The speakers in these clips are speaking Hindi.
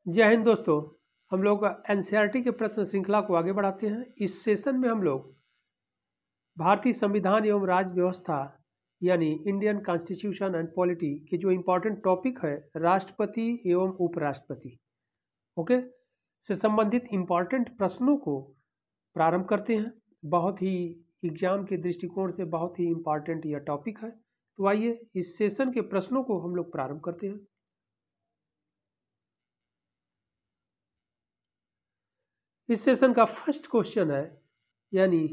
जय हिंद दोस्तों। हम लोग एनसीईआरटी के प्रश्न श्रृंखला को आगे बढ़ाते हैं। इस सेशन में हम लोग भारतीय संविधान एवं राज्य व्यवस्था यानी इंडियन कॉन्स्टिट्यूशन एंड पॉलिटी के जो इम्पोर्टेंट टॉपिक है राष्ट्रपति एवं उपराष्ट्रपति ओके से संबंधित इम्पोर्टेंट प्रश्नों को प्रारंभ करते हैं। बहुत ही एग्जाम के दृष्टिकोण से बहुत ही इम्पोर्टेंट यह टॉपिक है। तो आइए इस सेशन के प्रश्नों को हम लोग प्रारंभ करते हैं। इस सेशन का फर्स्ट क्वेश्चन है यानी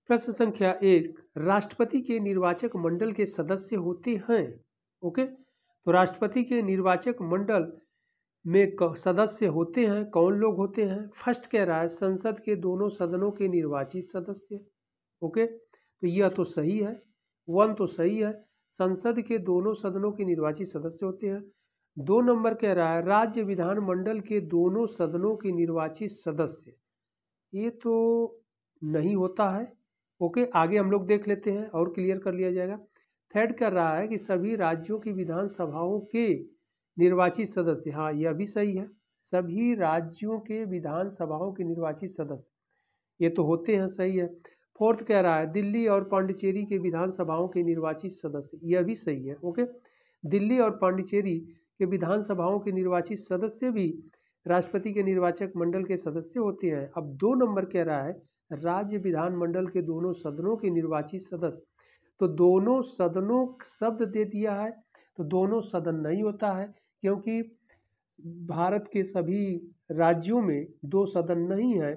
प्रश्न संख्या 1, राष्ट्रपति के निर्वाचक मंडल के सदस्य होते हैं। ओके, तो राष्ट्रपति के निर्वाचक मंडल में सदस्य होते हैं, कौन लोग होते हैं? फर्स्ट कह रहा है संसद के दोनों सदनों के निर्वाचित सदस्य। ओके, तो यह तो सही है, 1 तो सही है, संसद के दोनों सदनों के निर्वाचित सदस्य होते हैं। 2 नंबर कह रहा है राज्य विधानमंडल के दोनों सदनों के निर्वाचित सदस्य। ये तो नहीं होता है। ओके, आगे हम लोग देख लेते हैं और क्लियर कर लिया जाएगा। थर्ड कर रहा है कि सभी राज्यों की विधानसभाओं के निर्वाचित सदस्य, हाँ यह भी सही है, सभी राज्यों के विधानसभाओं के निर्वाचित सदस्य ये तो होते हैं, सही है। फोर्थ कह रहा है दिल्ली और पांडिचेरी के विधानसभाओं के निर्वाचित सदस्य, यह भी सही है। ओके, दिल्ली और पांडिचेरी के विधानसभाओं के निर्वाचित सदस्य भी राष्ट्रपति के निर्वाचक मंडल के सदस्य होते हैं। अब 2 नंबर कह रहा है राज्य विधानमंडल के दोनों सदनों के निर्वाचित सदस्य, तो दोनों सदनों शब्द दे दिया है, तो दोनों सदन नहीं होता है क्योंकि भारत के सभी राज्यों में 2 सदन नहीं है।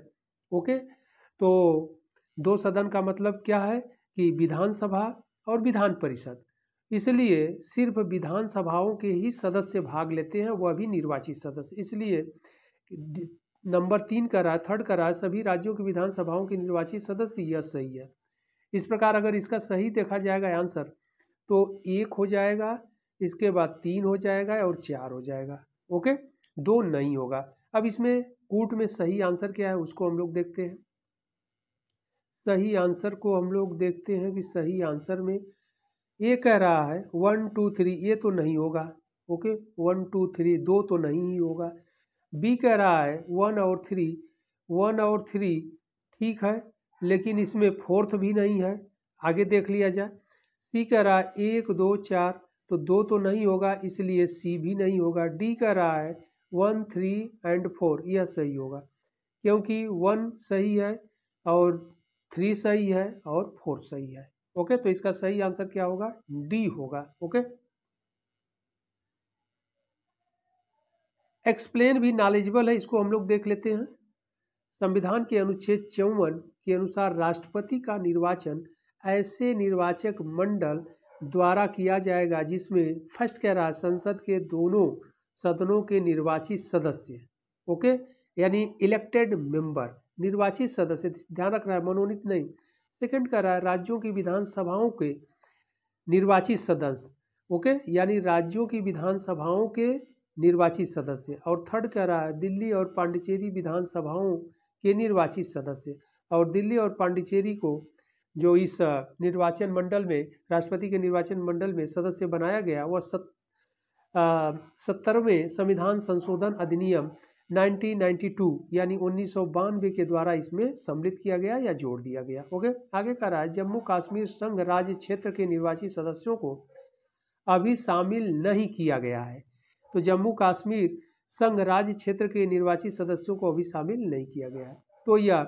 ओके, तो 2 सदन का मतलब क्या है कि विधानसभा और विधान परिषद, इसलिए सिर्फ विधानसभाओं के ही सदस्य भाग लेते हैं, वह भी निर्वाचित सदस्य। इसलिए नंबर 3 का रहा है, थर्ड का रहा है सभी राज्यों की विधानसभाओं के निर्वाचित सदस्य, यह सही है। इस प्रकार अगर इसका सही देखा जाएगा आंसर तो 1 हो जाएगा, इसके बाद 3 हो जाएगा और 4 हो जाएगा। ओके, 2 नहीं होगा। अब इसमें कूट में सही आंसर क्या है उसको हम लोग देखते हैं। सही आंसर को हम लोग देखते हैं कि सही आंसर में ये कह रहा है 1 2 3, ये तो नहीं होगा। ओके, 1 2 3 2 तो नहीं ही होगा। बी कह रहा है 1 और 3, 1 और 3 ठीक है, लेकिन इसमें फोर्थ भी नहीं है, आगे देख लिया जाए। सी कह रहा है 1 2 4, तो 2 तो नहीं होगा, इसलिए सी भी नहीं होगा। डी कह रहा है 1 3 एंड 4, यह सही होगा क्योंकि 1 सही है और 3 सही है और 4 सही है। ओके, तो इसका सही आंसर क्या होगा? डी होगा। ओके, एक्सप्लेन भी नॉलेजेबल है, इसको हम लोग देख लेते हैं। संविधान के अनुच्छेद 54 के अनुसार राष्ट्रपति का निर्वाचन ऐसे निर्वाचक मंडल द्वारा किया जाएगा जिसमें फर्स्ट कह रहा है संसद के दोनों सदनों के निर्वाचित सदस्य। ओके, यानी इलेक्टेड मेंबर, निर्वाचित सदस्य, ध्यान रखना है, मनोनीत नहीं। सेकंड कह रहा है राज्यों की विधानसभाओं के निर्वाचित सदस्य। ओके, यानी राज्यों की विधानसभाओं के निर्वाचित सदस्य। और थर्ड कह रहा है दिल्ली और पांडिचेरी विधानसभाओं के निर्वाचित सदस्य। और दिल्ली और पांडिचेरी को जो इस निर्वाचन मंडल में, राष्ट्रपति के निर्वाचन मंडल में सदस्य बनाया गया, वह 70वें संविधान संशोधन अधिनियम 1992 यानी 1992 के द्वारा इसमें सम्मिलित किया गया या जोड़ दिया गया। ओके, आगे कह रहा है जम्मू कश्मीर संघ राज्य क्षेत्र के निर्वाचित सदस्यों को अभी शामिल नहीं किया गया है। तो जम्मू कश्मीर संघ राज्य क्षेत्र के निर्वाचित सदस्यों को अभी शामिल नहीं किया गया है। तो यह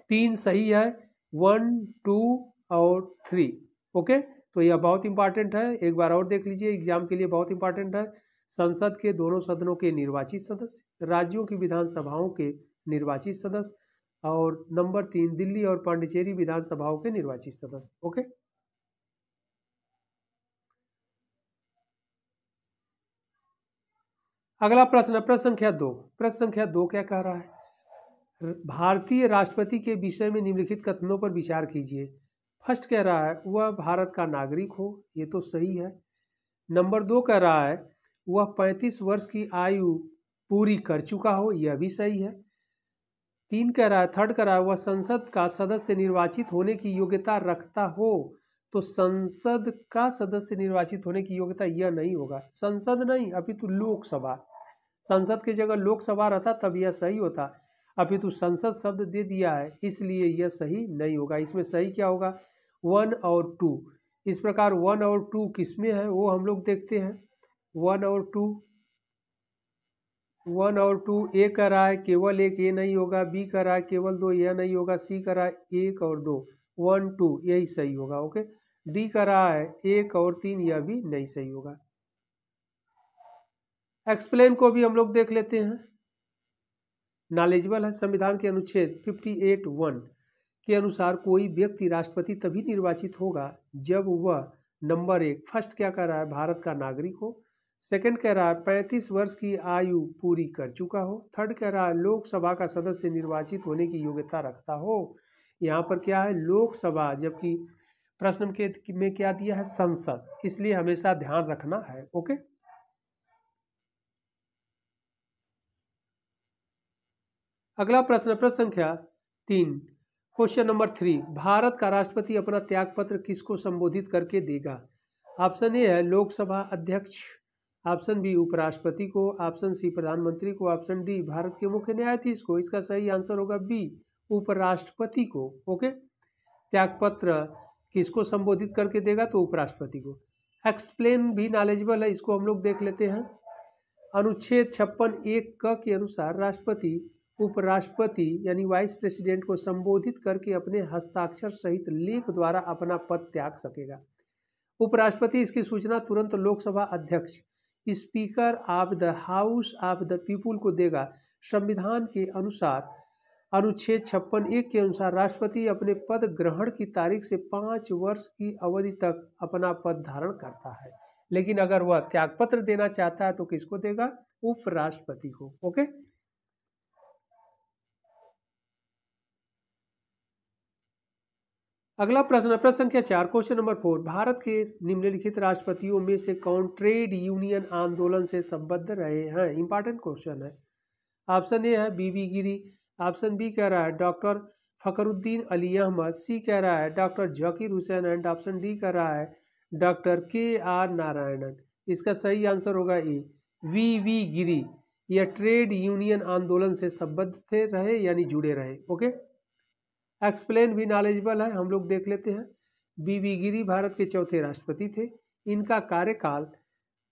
3 सही है, 1 2 और 3। ओके, तो यह बहुत इंपॉर्टेंट है, एक बार और देख लीजिए, एग्जाम के लिए बहुत इंपॉर्टेंट है। संसद के दोनों सदनों के निर्वाचित सदस्य, राज्यों की विधानसभाओं के निर्वाचित सदस्य, और नंबर 3 दिल्ली और पांडिचेरी विधानसभाओं के निर्वाचित सदस्य। ओके, अगला प्रश्न, प्रश्न संख्या 2। प्रश्न संख्या 2 क्या कह रहा है? भारतीय राष्ट्रपति के विषय में निम्नलिखित कथनों पर विचार कीजिए। फर्स्ट कह रहा है वह भारत का नागरिक हो, ये तो सही है। नंबर 2 कह रहा है वह 35 वर्ष की आयु पूरी कर चुका हो, यह भी सही है। 3 कह रहा है, थर्ड कह रहा है वह संसद का सदस्य निर्वाचित होने की योग्यता रखता हो, तो संसद का सदस्य निर्वाचित होने की योग्यता यह नहीं होगा, संसद नहीं अपितु लोकसभा। संसद की जगह लोकसभा रहता तब यह सही होता, अभी तो संसद शब्द दे दिया है इसलिए यह सही नहीं होगा। इसमें सही क्या होगा? 1 और 2। इस प्रकार 1 और 2 किसमें है वो हम लोग देखते हैं। 1 और 2, 1 और 2, ए कर रहा है केवल एक, ये नहीं होगा। बी कर रहा है केवल 2, यह नहीं होगा। सी कर रहा है 1 और 2, 1 2, यही सही होगा। ओके, डी कर रहा है 1 और 3, यह भी नहीं सही होगा। एक्सप्लेन को भी हम लोग देख लेते हैं। नॉलेजेबल है। संविधान के अनुच्छेद 58(1) के अनुसार कोई व्यक्ति राष्ट्रपति तभी निर्वाचित होगा जब वह नंबर 1 फर्स्ट क्या कह रहा है, भारत का नागरिक हो। सेकंड कह रहा है 35 वर्ष की आयु पूरी कर चुका हो। थर्ड कह रहा है लोकसभा का सदस्य निर्वाचित होने की योग्यता रखता हो। यहाँ पर क्या है, लोकसभा, जबकि प्रश्न में क्या दिया है, संसद, इसलिए हमेशा ध्यान रखना है। ओके, अगला प्रश्न, प्रश्न संख्या 3, क्वेश्चन नंबर 3, भारत का राष्ट्रपति अपना त्यागपत्र किसको संबोधित करके देगा? ऑप्शन ए है लोकसभा अध्यक्ष, ऑप्शन बी उपराष्ट्रपति को, ऑप्शन सी प्रधानमंत्री को, ऑप्शन डी भारत के मुख्य न्यायाधीश को। इसका सही आंसर होगा बी, उपराष्ट्रपति को। ओके, त्यागपत्र किसको संबोधित करके देगा, तो उपराष्ट्रपति को। एक्सप्लेन भी नॉलेजेबल है, इसको हम लोग देख लेते हैं। अनुच्छेद 56(1) के अनुसार राष्ट्रपति उपराष्ट्रपति यानी वाइस प्रेसिडेंट को संबोधित करके अपने हस्ताक्षर सहित लेख द्वारा अपना पद त्याग सकेगा। उपराष्ट्रपति इसकी सूचना तुरंत लोकसभा अध्यक्ष, speaker of the house of the people को देगा। संविधान के अनुसार अनुच्छेद 56(1) के अनुसार राष्ट्रपति अपने पद ग्रहण की तारीख से 5 वर्ष की अवधि तक अपना पद धारण करता है, लेकिन अगर वह त्यागपत्र देना चाहता है तो किसको देगा, उपराष्ट्रपति को। ओके, अगला प्रश्न, प्रश्न संख्या 4, क्वेश्चन नंबर 4, भारत के निम्नलिखित राष्ट्रपतियों में से कौन ट्रेड यूनियन आंदोलन से संबद्ध रहे हैं? इंपॉर्टेंट क्वेश्चन है। ऑप्शन ए है बीबी गिरी, ऑप्शन बी कह रहा है डॉक्टर फखरुद्दीन अली अहमद, सी कह रहा है doctor Zakir Hussain and option D कह रहा है डॉक्टर के.आर. नारायणन। इसका सही आंसर होगा ए, वी गिरी। यह ट्रेड यूनियन आंदोलन से संबद्ध थे रहे यानी जुड़े रहे। ओके, एक्सप्लेन भी नॉलेजेबल है, हम लोग देख लेते हैं। बीबी गिरी भारत के चौथे राष्ट्रपति थे। इनका कार्यकाल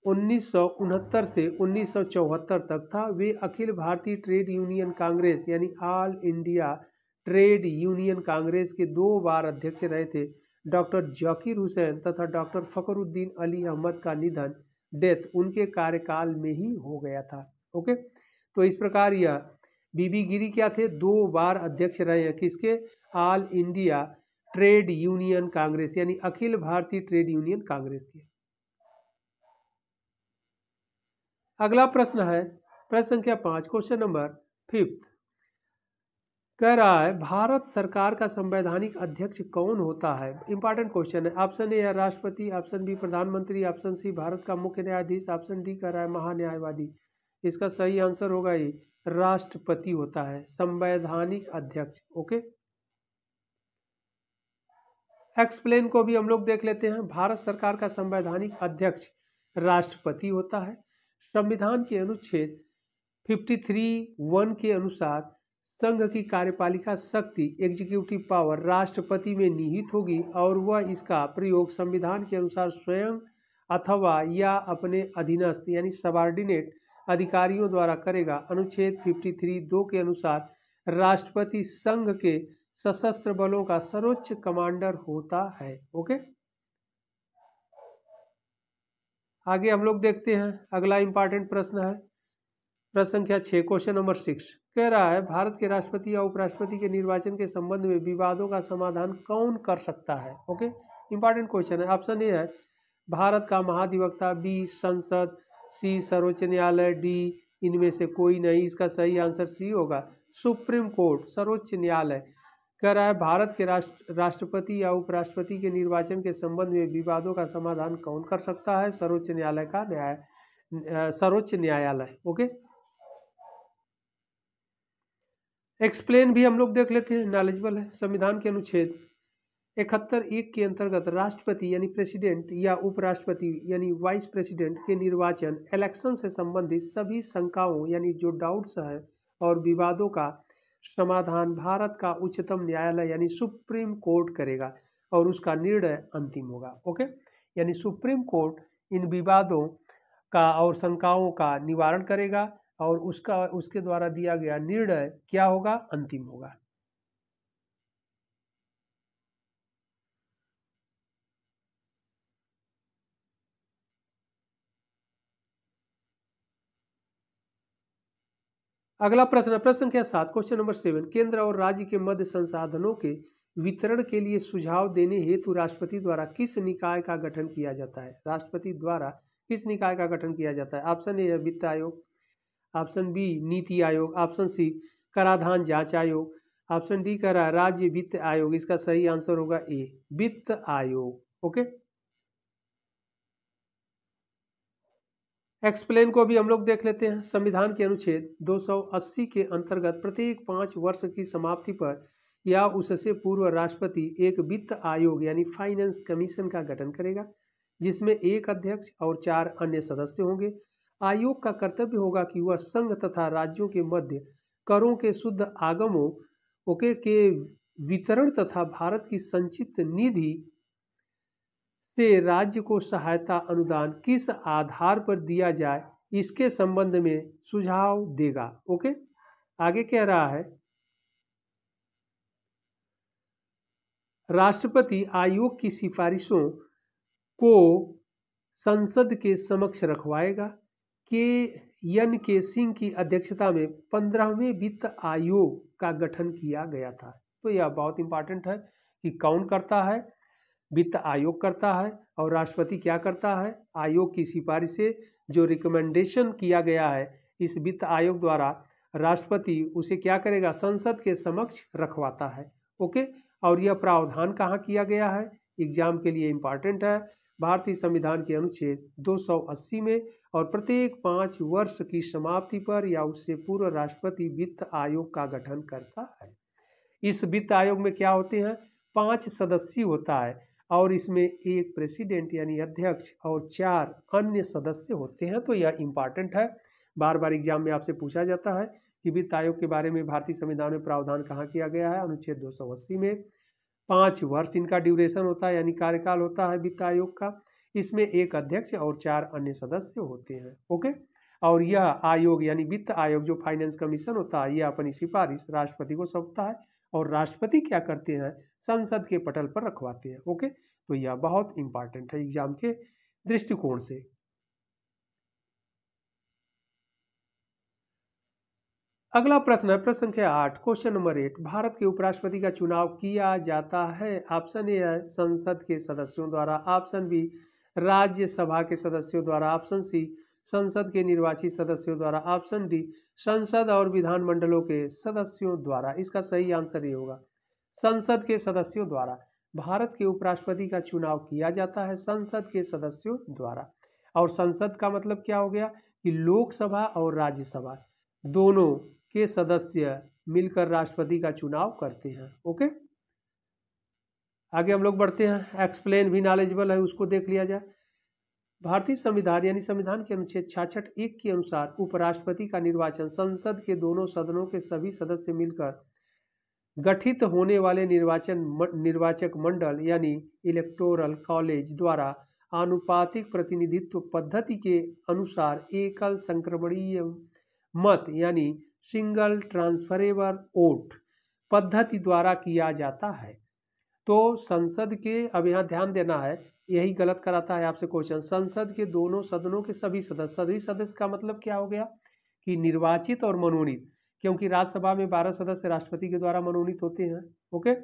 1969 से 1974 तक था। वे अखिल भारतीय ट्रेड यूनियन कांग्रेस यानी all India trade union Congress के 2 बार अध्यक्ष रहे थे। डॉक्टर जाकिर हुसैन तथा डॉक्टर फखरुद्दीन अली अहमद का निधन, डेथ, उनके कार्यकाल में ही हो गया था। ओके, तो इस प्रकार यह बीबी गिरी क्या थे, 2 बार अध्यक्ष रहे हैं, किसके, all India trade union Congress यानी अखिल भारतीय ट्रेड यूनियन कांग्रेस के। अगला प्रश्न है प्रश्न संख्या 5, क्वेश्चन नंबर 5, कह रहा है भारत सरकार का संवैधानिक अध्यक्ष कौन होता है? इंपॉर्टेंट क्वेश्चन है। ऑप्शन ए है राष्ट्रपति, ऑप्शन बी प्रधानमंत्री, ऑप्शन सी भारत का मुख्य न्यायाधीश, ऑप्शन डी कह रहा है महान्यायवादी। इसका सही आंसर होगा ये, राष्ट्रपति होता है संवैधानिक अध्यक्ष। ओके, एक्सप्लेन को भी हम लोग देख लेते हैं। भारत सरकार का संवैधानिक अध्यक्ष राष्ट्रपति होता है। संविधान के अनुच्छेद 53(1) के अनुसार संघ की कार्यपालिका शक्ति, एग्जीक्यूटिव पावर, राष्ट्रपति में निहित होगी और वह इसका प्रयोग संविधान के अनुसार स्वयं अथवा या अपने अधीनस्थ यानी सबऑर्डिनेट अधिकारियों द्वारा करेगा। अनुच्छेद 53(2) के अनुसार राष्ट्रपति संघ के सशस्त्र बलों का सर्वोच्च कमांडर होता है। ओके, आगे हम लोग देखते हैं। अगला इंपॉर्टेंट प्रश्न है प्रश्न संख्या 6, क्वेश्चन नंबर 6, कह रहा है भारत के राष्ट्रपति या उपराष्ट्रपति के निर्वाचन के संबंध में विवादों का समाधान कौन कर सकता है? ओके, इंपॉर्टेंट क्वेश्चन है। ऑप्शन ए है भारत का महाधिवक्ता, बी संसद, सी सर्वोच्च न्यायालय, डी इनमें से कोई नहीं। इसका सही आंसर सी होगा, सुप्रीम कोर्ट, सर्वोच्च न्यायालय। कह रहा है भारत के राष्ट्रपति या उपराष्ट्रपति के निर्वाचन के संबंध में विवादों का समाधान कौन कर सकता है? सर्वोच्च न्यायालय का सर्वोच्च न्यायालय। ओके, एक्सप्लेन भी हम लोग देख लेते हैं, नॉलेजेबल है। संविधान के अनुच्छेद 71(1) के अंतर्गत राष्ट्रपति यानी प्रेसिडेंट या उपराष्ट्रपति यानी वाइस प्रेसिडेंट के निर्वाचन इलेक्शन से संबंधित सभी शंकाओं यानी जो डाउट्स है और विवादों का समाधान भारत का उच्चतम न्यायालय यानी सुप्रीम कोर्ट करेगा और उसका निर्णय अंतिम होगा। ओके, यानी सुप्रीम कोर्ट इन विवादों का और शंकाओं का निवारण करेगा और उसके द्वारा दिया गया निर्णय क्या होगा, अंतिम होगा। अगला प्रश्न, प्रश्न संख्या 7, क्वेश्चन नंबर 7, केंद्र और राज्य के मध्य संसाधनों के वितरण के लिए सुझाव देने हेतु राष्ट्रपति द्वारा किस निकाय का गठन किया जाता है? राष्ट्रपति द्वारा किस निकाय का गठन किया जाता है? ऑप्शन ए है वित्त आयोग, option B NITI Aayog, option C कराधान जांच आयोग, ऑप्शन डी कह रहा है राज्य वित्त आयोग। इसका सही आंसर होगा ए, वित्त आयोग। ओके, एक्सप्लेन को भी हम लोग देख लेते हैं। संविधान के अनुच्छेद 280 के अंतर्गत प्रत्येक 5 वर्ष की समाप्ति पर या उससे पूर्व राष्ट्रपति एक वित्त आयोग यानी फाइनेंस कमीशन का गठन करेगा, जिसमें एक अध्यक्ष और 4 अन्य सदस्य होंगे। आयोग का कर्तव्य होगा कि वह संघ तथा राज्यों के मध्य करों के शुद्ध आगमों के वितरण तथा भारत की संचित निधि से राज्य को सहायता अनुदान किस आधार पर दिया जाए इसके संबंध में सुझाव देगा। ओके, आगे कह रहा है राष्ट्रपति आयोग की सिफारिशों को संसद के समक्ष रखवाएगा। के सिंह की अध्यक्षता में 15वें वित्त आयोग का गठन किया गया था। तो यह बहुत इंपॉर्टेंट है कि कौन करता है, वित्त आयोग करता है और राष्ट्रपति क्या करता है, आयोग की सिफारिश से जो रिकमेंडेशन किया गया है इस वित्त आयोग द्वारा राष्ट्रपति उसे क्या करेगा, संसद के समक्ष रखवाता है। ओके, और यह प्रावधान कहाँ किया गया है, एग्जाम के लिए इंपॉर्टेंट है, भारतीय संविधान के अनुच्छेद 280 में, और प्रत्येक 5 वर्ष की समाप्ति पर या उससे पूर्व राष्ट्रपति वित्त आयोग का गठन करता है। इस वित्त आयोग में क्या होते हैं, 5 सदस्य होता है और इसमें एक प्रेसिडेंट यानी अध्यक्ष और 4 अन्य सदस्य होते हैं। तो यह इंपॉर्टेंट है, बार बार एग्जाम में आपसे पूछा जाता है कि वित्त आयोग के बारे में भारतीय संविधान में प्रावधान कहाँ किया गया है, अनुच्छेद 280 में। 5 वर्ष इनका ड्यूरेशन होता है यानी कार्यकाल होता है वित्त आयोग का। इसमें एक अध्यक्ष और 4 अन्य सदस्य होते हैं। ओके, और यह आयोग यानी वित्त आयोग जो फाइनेंस कमीशन होता है, यह अपनी सिफारिश राष्ट्रपति को सौंपता है और राष्ट्रपति क्या करते हैं, संसद के पटल पर रखवाते हैं। ओके, तो यह बहुत इंपॉर्टेंट है एग्जाम के दृष्टिकोण से। अगला प्रश्न है प्रश्न संख्या 8, क्वेश्चन नंबर 8, भारत के उपराष्ट्रपति का चुनाव किया जाता है। ऑप्शन ए है संसद के सदस्यों द्वारा, ऑप्शन बी राज्यसभा के सदस्यों द्वारा, ऑप्शन सी संसद के निर्वाचित सदस्यों द्वारा, ऑप्शन डी संसद और विधानमंडलों के सदस्यों द्वारा। इसका सही आंसर ये होगा संसद के सदस्यों द्वारा। भारत के उपराष्ट्रपति का चुनाव किया जाता है संसद के सदस्यों द्वारा। और संसद का मतलब क्या हो गया कि लोकसभा और राज्यसभा दोनों के सदस्य मिलकर राष्ट्रपति का चुनाव करते हैं। ओके, आगे हम लोग बढ़ते हैं। एक्सप्लेन भी नॉलेजेबल है, उसको देख लिया जाए। भारतीय संविधान यानी संविधान के अनुच्छेद 66(1) के अनुसार उपराष्ट्रपति का निर्वाचन संसद के दोनों सदनों के सभी सदस्य मिलकर गठित होने वाले निर्वाचक मंडल यानी इलेक्टोरल कॉलेज द्वारा आनुपातिक प्रतिनिधित्व पद्धति के अनुसार एकल संक्रमणीय मत यानी सिंगल ट्रांसफरेबल वोट पद्धति द्वारा किया जाता है। तो संसद के, अब यहाँ ध्यान देना है, यही गलत कराता है आपसे क्वेश्चन। संसद के दोनों सदनों के सभी सदस्य का मतलब क्या हो गया कि निर्वाचित और मनोनीत, क्योंकि राज्यसभा में 12 सदस्य राष्ट्रपति के द्वारा मनोनीत होते हैं। ओके,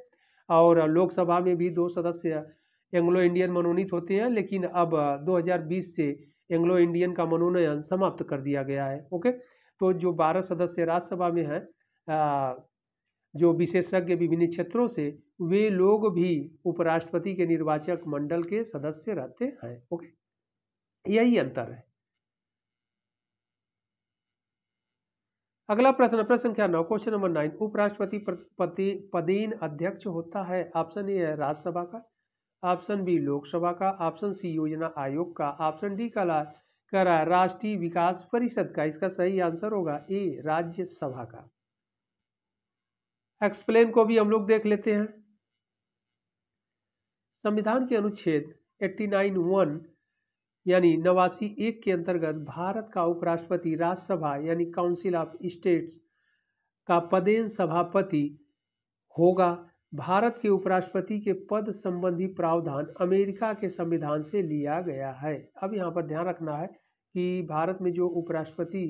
और लोकसभा में भी 2 सदस्य एंग्लो इंडियन मनोनीत होते हैं, लेकिन अब 2020 से एंग्लो इंडियन का मनोनयन समाप्त कर दिया गया है। ओके, तो जो 12 सदस्य राज्यसभा में हैं, जो विशेषज्ञ विभिन्न क्षेत्रों से, वे लोग भी उपराष्ट्रपति के निर्वाचक मंडल के सदस्य रहते हैं। ओके, यही अंतर है। अगला प्रश्न, प्रश्न संख्या 9, क्वेश्चन नंबर 9, उपराष्ट्रपति पदेन अध्यक्ष होता है। ऑप्शन ए है राज्यसभा का, ऑप्शन बी लोकसभा का, ऑप्शन सी योजना आयोग का, ऑप्शन डी कह रहा है राष्ट्रीय विकास परिषद का। इसका सही आंसर होगा ए राज्यसभा का। एक्सप्लेन को भी हम लोग देख लेते हैं। संविधान के अनुच्छेद 89(1) यानी 89(1) के अंतर्गत भारत का उपराष्ट्रपति राज्यसभा यानी काउंसिल ऑफ स्टेट्स का पदेन सभापति होगा। भारत के उपराष्ट्रपति के पद संबंधी प्रावधान अमेरिका के संविधान से लिया गया है। अब यहाँ पर ध्यान रखना है कि भारत में जो उपराष्ट्रपति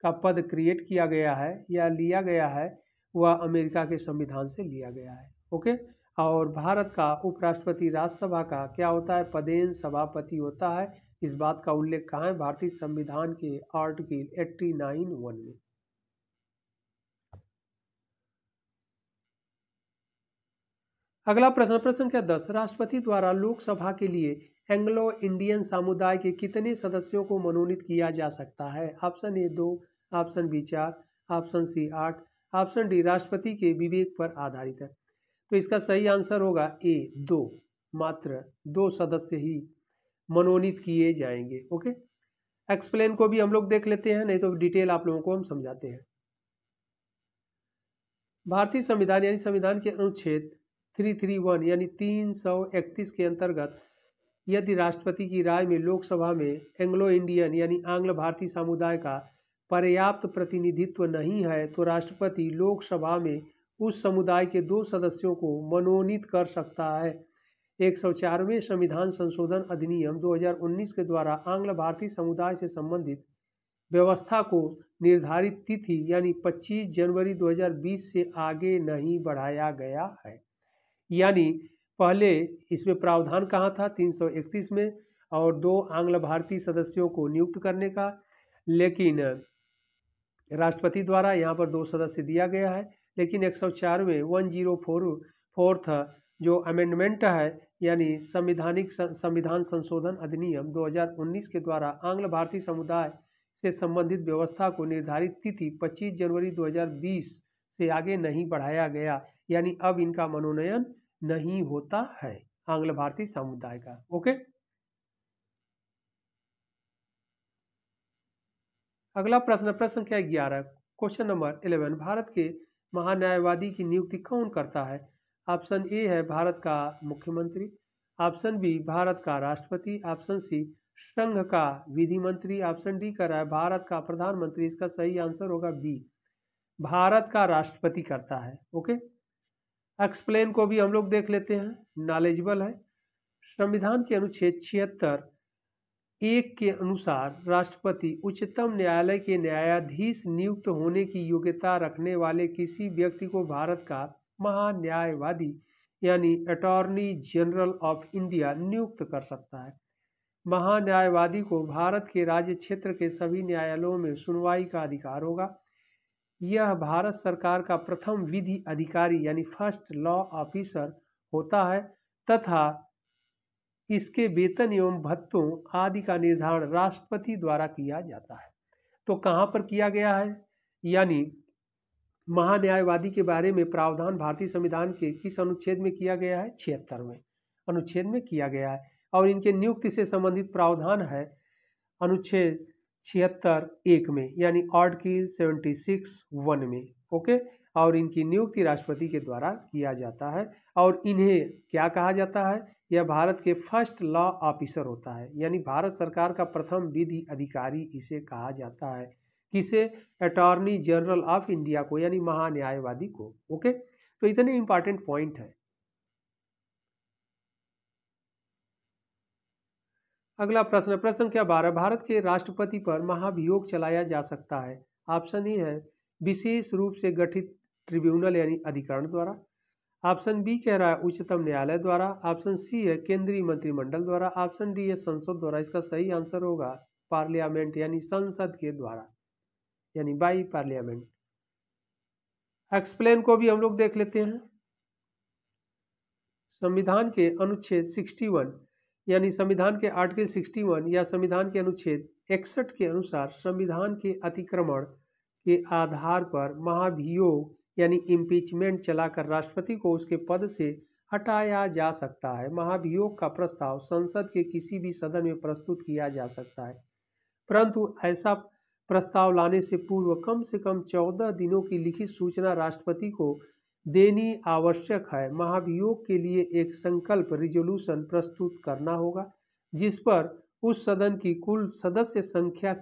का पद क्रिएट किया गया है या लिया गया है वह अमेरिका के संविधान से लिया गया है। ओके, और भारत का उपराष्ट्रपति राज्यसभा का क्या होता है, पदेन सभापति होता है। इस बात का उल्लेख कहाँ है, भारतीय संविधान के आर्टिकल 89(1) में। अगला प्रश्न, प्रश्न संख्या 10, राष्ट्रपति द्वारा लोकसभा के लिए एंग्लो इंडियन समुदाय के कितने सदस्यों को मनोनीत किया जा सकता है। Option A 2, option B 4, option C 8, option D राष्ट्रपति के विवेक पर आधारित है। तो इसका सही आंसर होगा ए 2, मात्र 2 सदस्य ही मनोनीत किए जाएंगे। ओके, एक्सप्लेन को भी हम लोग देख लेते हैं, नहीं तो डिटेल आप लोगों को हम समझाते हैं। भारतीय संविधान यानी संविधान के अनुच्छेद 331 यानी 331 के अंतर्गत यदि राष्ट्रपति की राय में लोकसभा में एंग्लो इंडियन यानी आंग्ल भारतीय समुदाय का पर्याप्त प्रतिनिधित्व नहीं है तो राष्ट्रपति लोकसभा में उस समुदाय के 2 सदस्यों को मनोनीत कर सकता है। 104वें संविधान संशोधन अधिनियम 2019 के द्वारा आंग्ल भारतीय समुदाय से संबंधित व्यवस्था को निर्धारित तिथि यानी 25 जनवरी 2020 से आगे नहीं बढ़ाया गया है। यानी पहले इसमें प्रावधान कहाँ था 331 में और 2 आंग्ल भारतीय सदस्यों को नियुक्त करने का, लेकिन राष्ट्रपति द्वारा यहाँ पर 2 सदस्य दिया गया है। लेकिन 104वें 104th जो अमेंडमेंट है यानी संविधान संशोधन अधिनियम 2019 के द्वारा आंग्ल भारतीय समुदाय से संबंधित व्यवस्था को निर्धारित तिथि 25 जनवरी 2020 से आगे नहीं बढ़ाया गया। यानी अब इनका मनोनयन नहीं होता है आंग्ल भारतीय समुदाय का। ओके, अगला प्रश्न, प्रश्न संख्या 11, क्वेश्चन नंबर 11, भारत के महान्यायवादी की नियुक्ति कौन करता है। ऑप्शन ए है भारत का मुख्यमंत्री, ऑप्शन बी भारत का राष्ट्रपति, ऑप्शन सी संघ का विधि मंत्री, ऑप्शन डी कर रहा है भारत का प्रधानमंत्री। इसका सही आंसर होगा बी, भारत का राष्ट्रपति करता है। ओके, एक्सप्लेन को भी हम लोग देख लेते हैं, नॉलेजेबल है। संविधान के अनुच्छेद 76(1) के अनुसार राष्ट्रपति उच्चतम न्यायालय के न्यायाधीश नियुक्त होने की योग्यता रखने वाले किसी व्यक्ति को भारत का महान्यायवादी यानी अटॉर्नी जनरल ऑफ इंडिया नियुक्त कर सकता है। महान्यायवादी को भारत के राज्य क्षेत्र के सभी न्यायालयों में सुनवाई का अधिकार होगा। यह भारत सरकार का प्रथम विधि अधिकारी यानी फर्स्ट लॉ ऑफिसर होता है तथा इसके वेतन एवं भत्तों आदि का निर्धारण राष्ट्रपति द्वारा किया जाता है। तो कहाँ पर किया गया है, यानी महान्यायवादी के बारे में प्रावधान भारतीय संविधान के किस अनुच्छेद में किया गया है, 76वें अनुच्छेद में किया गया है। और इनके नियुक्ति से संबंधित प्रावधान है अनुच्छेद 76(1) में यानी आर्टिकल 76(1) में। ओके, और इनकी नियुक्ति राष्ट्रपति के द्वारा किया जाता है और इन्हें क्या कहा जाता है, यह भारत के फर्स्ट लॉ ऑफिसर होता है यानी भारत सरकार का प्रथम विधि अधिकारी इसे कहा जाता है। किसे, अटॉर्नी जनरल ऑफ इंडिया को यानी महान्यायवादी को। ओके, तो इतने इंपॉर्टेंट पॉइंट है। अगला प्रश्न, प्रश्न संख्या 12, भारत के राष्ट्रपति पर महाभियोग चलाया जा सकता है। ऑप्शन ए है विशेष रूप से गठित ट्रिब्यूनल यानी अधिकरण द्वारा, ऑप्शन बी कह रहा है उच्चतम न्यायालय द्वारा, ऑप्शन सी है केंद्रीय मंत्रिमंडल द्वारा, ऑप्शन डी है संसद द्वारा। इसका सही आंसर होगा पार्लियामेंट यानी संसद के द्वारा यानी बाई पार्लियामेंट। एक्सप्लेन को भी हम लोग देख लेते हैं। संविधान के अनुच्छेद 61 यानी संविधान के आर्टिकल 61 या संविधान के अनुच्छेद 61 के अनुसार संविधान के अतिक्रमण के आधार पर महाभियोग यानी इम्पीचमेंट चलाकर राष्ट्रपति को उसके पद से हटाया जा सकता है। महाभियोग का प्रस्ताव संसद के किसी भी सदन में प्रस्तुत किया जा सकता है, परंतु ऐसा प्रस्ताव लाने से पूर्व कम से कम 14 दिनों की लिखित सूचना राष्ट्रपति को देनी आवश्यक है। महाभियोग के लिए एक संकल्प रिजोल्यूशन प्रस्तुत करना होगा, जिस पर उस सदन की कुल सदस्य संख्या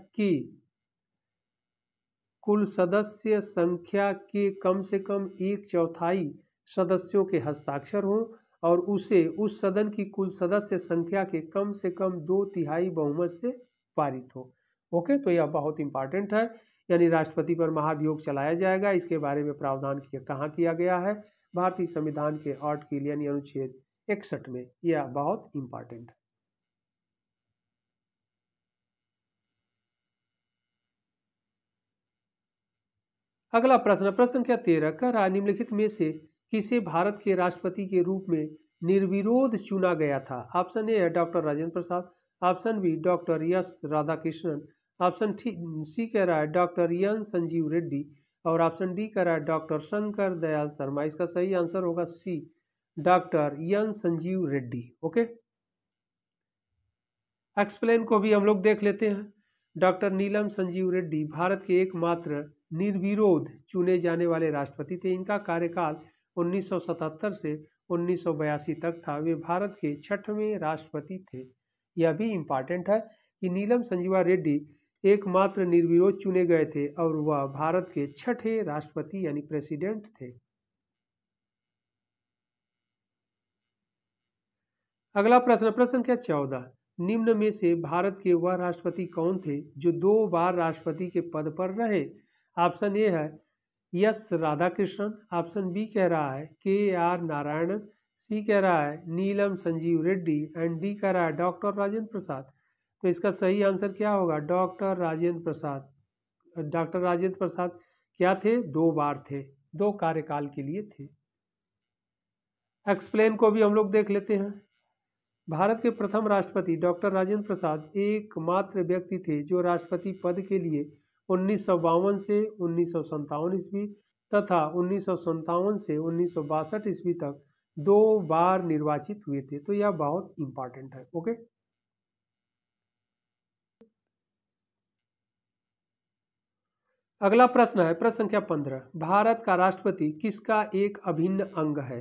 के कम से कम 1/4 सदस्यों के हस्ताक्षर हों और उसे उस सदन की कुल सदस्य संख्या के कम से कम 2/3 बहुमत से पारित हो। ओके, तो यह बहुत इंपॉर्टेंट है, यानी राष्ट्रपति पर महाभियोग चलाया जाएगा। इसके बारे में प्रावधान कहाँ किया गया है? भारतीय संविधान के आर्टिकल यानी अनुच्छेद 61 में। यह बहुत इंपॉर्टेंट है। अगला प्रश्न, प्रश्न संख्या 13 कह रहा है निम्नलिखित में से किसे भारत के राष्ट्रपति के रूप में निर्विरोध चुना गया था? ऑप्शन ए है doctor Rajendra Prasad, option B doctor S Radhakrishnan, option C कह रहा है डॉक्टर एन संजीव रेड्डी और ऑप्शन डी कह रहा है डॉक्टर शंकर दयाल शर्मा। इसका सही आंसर होगा C, doctor N Sanjiva Reddy. Okay, explain को भी हम लोग देख लेते हैं। डॉक्टर नीलम संजीव रेड्डी भारत के एकमात्र निर्विरोध चुने जाने वाले राष्ट्रपति थे। इनका कार्यकाल 1977 से 1982 तक था। वे भारत के 6वें राष्ट्रपति थे। यह भी इम्पॉर्टेंट है कि नीलम संजीवा रेड्डी एकमात्र निर्विरोध चुने गए थे और वह भारत के 6ठे राष्ट्रपति यानी प्रेसिडेंट थे। अगला प्रश्न, प्रश्न संख्या 14, निम्न में से भारत के वह राष्ट्रपति कौन थे जो 2 बार राष्ट्रपति के पद पर रहे? ऑप्शन ए है एस राधाकृष्णन, ऑप्शन बी कह रहा है KR नारायणन, सी कह रहा है नीलम संजीव रेड्डी एंड डी कह रहा है डॉक्टर राजेंद्र प्रसाद। तो इसका सही आंसर क्या होगा? डॉक्टर राजेंद्र प्रसाद। डॉक्टर राजेंद्र प्रसाद क्या थे? 2 बार थे, 2 कार्यकाल के लिए थे। एक्सप्लेन को भी हम लोग देख लेते हैं। भारत के प्रथम राष्ट्रपति डॉक्टर राजेंद्र प्रसाद एकमात्र व्यक्ति थे जो राष्ट्रपति पद के लिए 1952 से 1957 ईस्वी तथा 1957 से 1962 ईस्वी तक 2 बार निर्वाचित हुए थे। तो यह बहुत इंपॉर्टेंट है। ओके, अगला प्रश्न है प्रश्न संख्या 15, भारत का राष्ट्रपति किसका एक अभिन्न अंग है?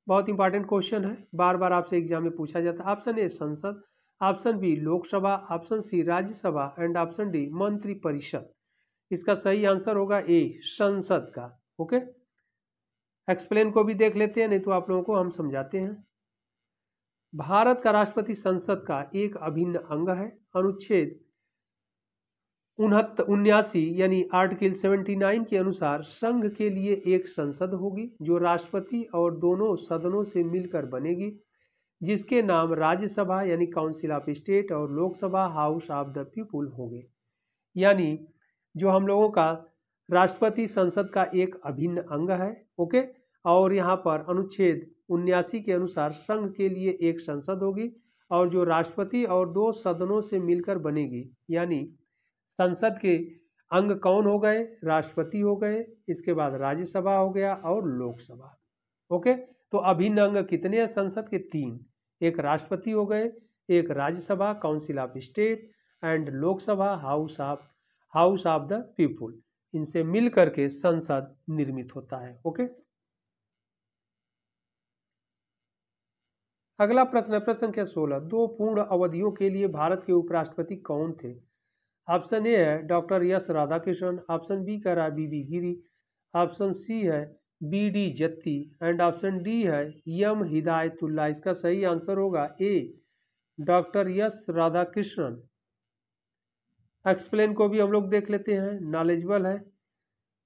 बहुत इंपॉर्टेंट क्वेश्चन है, बार बार आपसे एग्जाम में पूछा जाता है। ऑप्शन ए संसद, option B Lok Sabha, option C Rajya Sabha and option D मंत्रिपरिषद। इसका सही आंसर होगा ए, संसद का। ओके, एक्सप्लेन को भी देख लेते हैं, नहीं तो आप लोगों को हम समझाते हैं। भारत का राष्ट्रपति संसद का एक अभिन्न अंग है। अनुच्छेद 79 यानी आर्टिकल 79 के अनुसार संघ के लिए एक संसद होगी जो राष्ट्रपति और दोनों सदनों से मिलकर बनेगी, जिसके नाम राज्यसभा यानी काउंसिल ऑफ स्टेट और Lok Sabha house of the people होंगे। यानी जो हम लोगों का राष्ट्रपति संसद का एक अभिन्न अंग है। ओके, और यहाँ पर अनुच्छेद 79 के अनुसार संघ के लिए एक संसद होगी और जो राष्ट्रपति और 2 सदनों से मिलकर बनेगी। यानी संसद के अंग कौन हो गए? राष्ट्रपति हो गए, इसके बाद राज्यसभा हो गया और लोकसभा। ओके, तो अभिन्न अंग कितने हैं संसद के? 3, एक राष्ट्रपति हो गए, एक Rajya Sabha council of state and Lok Sabha house of the people. इनसे मिल करके संसद निर्मित होता है। ओके, अगला प्रश्न है प्रश्न संख्या 16, 2 पूर्ण अवधियों के लिए भारत के उपराष्ट्रपति कौन थे? ऑप्शन ए है doctor S Radhakrishnan, option B कह रहा है BB गिरी, ऑप्शन सी है BD Jatti and option D है एम हिदायतुल्लाह। इसका सही आंसर होगा A, doctor S Radhakrishnan. Explain को भी हम लोग देख लेते हैं, नॉलेजेबल है।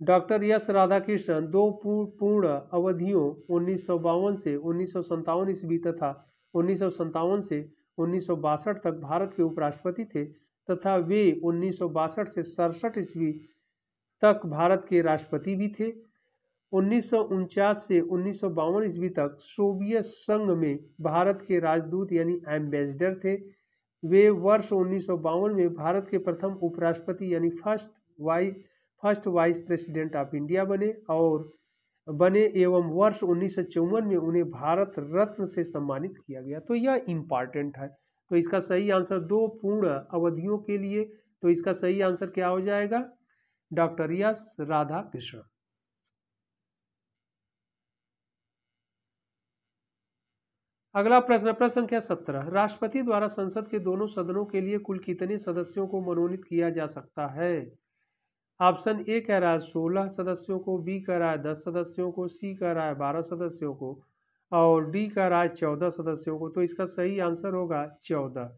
डॉक्टर एस राधाकृष्णन 2 पूर्ण अवधियों 1952 से 1957 ईस्वी तथा 1957 से 1962 तक भारत के उपराष्ट्रपति थे तथा वे 1962 से 67 ईस्वी तक भारत के राष्ट्रपति भी थे। 1949 से 1952 ईस्वी तक सोवियत संघ में भारत के राजदूत यानी एम्बेसडर थे। वे वर्ष 1952 में भारत के प्रथम उपराष्ट्रपति यानी first first vice president of India बने एवं वर्ष 1954 में उन्हें भारत रत्न से सम्मानित किया गया। तो यह इम्पॉर्टेंट है। तो इसका सही आंसर 2 पूर्ण अवधियों के लिए, तो इसका सही आंसर क्या हो जाएगा? Doctor S Radhakrishnan. अगला प्रश्न, प्रश्न संख्या 17, राष्ट्रपति द्वारा संसद के दोनों सदनों के लिए कुल कितने सदस्यों को मनोनीत किया जा सकता है? ऑप्शन ए कह रहा है 16 सदस्यों को, बी कह रहा है 10 सदस्यों को, सी कह रहा है 12 सदस्यों को और डी कह रहा है 14 सदस्यों को। तो इसका सही आंसर होगा 14।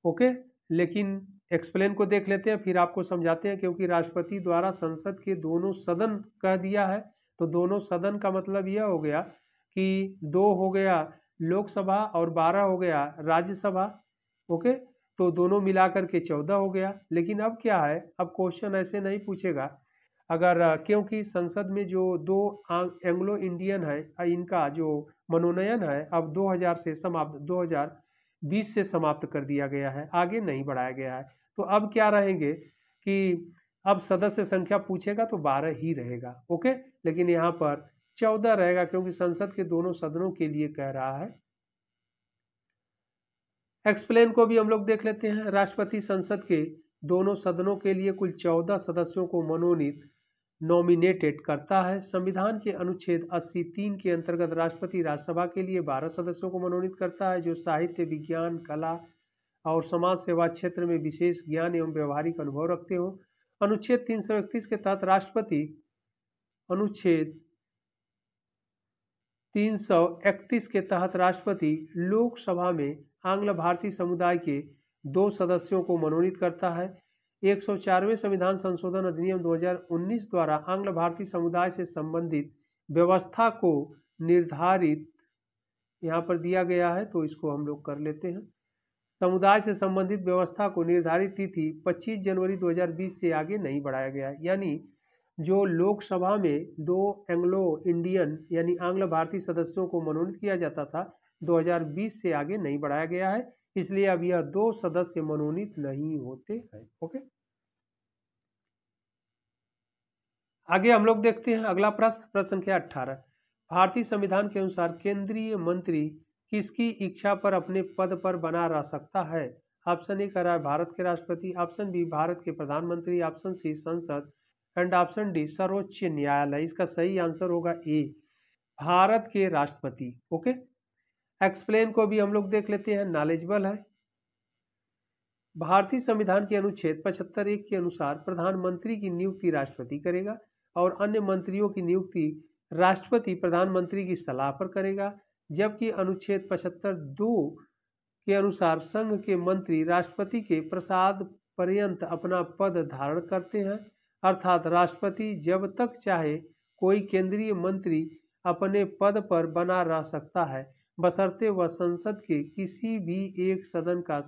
ओके, लेकिन एक्सप्लेन को देख लेते हैं फिर आपको समझाते हैं। क्योंकि राष्ट्रपति द्वारा संसद के दोनों सदन कह दिया है, तो दोनों सदन का मतलब यह हो गया कि 2 हो गया लोकसभा और 12 हो गया राज्यसभा। ओके, तो दोनों मिलाकर के 14 हो गया। लेकिन अब क्या है, अब क्वेश्चन ऐसे नहीं पूछेगा अगर, क्योंकि संसद में जो 2 एंग्लो इंडियन है इनका जो मनोनयन है अब 2020 से समाप्त कर दिया गया है, आगे नहीं बढ़ाया गया है। तो अब क्या रहेंगे कि अब सदस्य संख्या पूछेगा तो 12 ही रहेगा। ओके, लेकिन यहाँ पर 14 रहेगा क्योंकि संसद के दोनों सदनों के लिए कह रहा है। एक्सप्लेन को भी हम लोग देख लेते हैं। राष्ट्रपति संसद के दोनों सदनों के लिए कुल 14 सदस्यों को मनोनीत नॉमिनेटेड करता है। संविधान के अनुच्छेद 83 के अंतर्गत राष्ट्रपति राज्यसभा के लिए 12 सदस्यों को मनोनीत करता है जो साहित्य, विज्ञान, कला और समाज सेवा क्षेत्र में विशेष ज्ञान एवं व्यवहारिक अनुभव रखते हो। अनुच्छेद 331 के तहत राष्ट्रपति, अनुच्छेद 331 के तहत राष्ट्रपति लोकसभा में आंग्ल भारतीय समुदाय के 2 सदस्यों को मनोनीत करता है। 104वें संविधान संशोधन अधिनियम 2019 द्वारा आंग्ल भारतीय समुदाय से संबंधित व्यवस्था को निर्धारित यहाँ पर दिया गया है, तो इसको हम लोग कर लेते हैं। समुदाय से संबंधित व्यवस्था को निर्धारित तिथि 25 जनवरी 2020 से आगे नहीं बढ़ाया गया। यानी जो लोकसभा में 2 एंग्लो इंडियन यानी आंग्ल भारतीय सदस्यों को मनोनीत किया जाता था, 2020 से आगे नहीं बढ़ाया गया है, इसलिए अब यह 2 सदस्य मनोनीत नहीं होते हैं। ओके, आगे हम लोग देखते हैं अगला प्रश्न, प्रश्न संख्या 18, भारतीय संविधान के अनुसार केंद्रीय मंत्री किसकी इच्छा पर अपने पद पर बना रह सकता है? ऑप्शन ए कह रहा है भारत के राष्ट्रपति, ऑप्शन बी भारत के प्रधानमंत्री, ऑप्शन सी संसद एंड ऑप्शन डी सर्वोच्च न्यायालय। इसका सही आंसर होगा ए, भारत के राष्ट्रपति। ओके, एक्सप्लेन को भी हम लोग देख लेते हैं, नॉलेजेबल है। भारतीय संविधान के अनुच्छेद 75(1) के अनुसार प्रधानमंत्री की नियुक्ति राष्ट्रपति करेगा और अन्य मंत्रियों की नियुक्ति राष्ट्रपति प्रधानमंत्री की सलाह पर करेगा। जबकि अनुच्छेद 75(2) के अनुसार संघ के मंत्री राष्ट्रपति के प्रसाद पर्यंत अपना पद धारण करते हैं। अर्थात राष्ट्रपति जब तक चाहे कोई केंद्रीय मंत्री अपने पद पर बना रह सकता है, बशर्ते वह संसद के किसी भी एक सदन का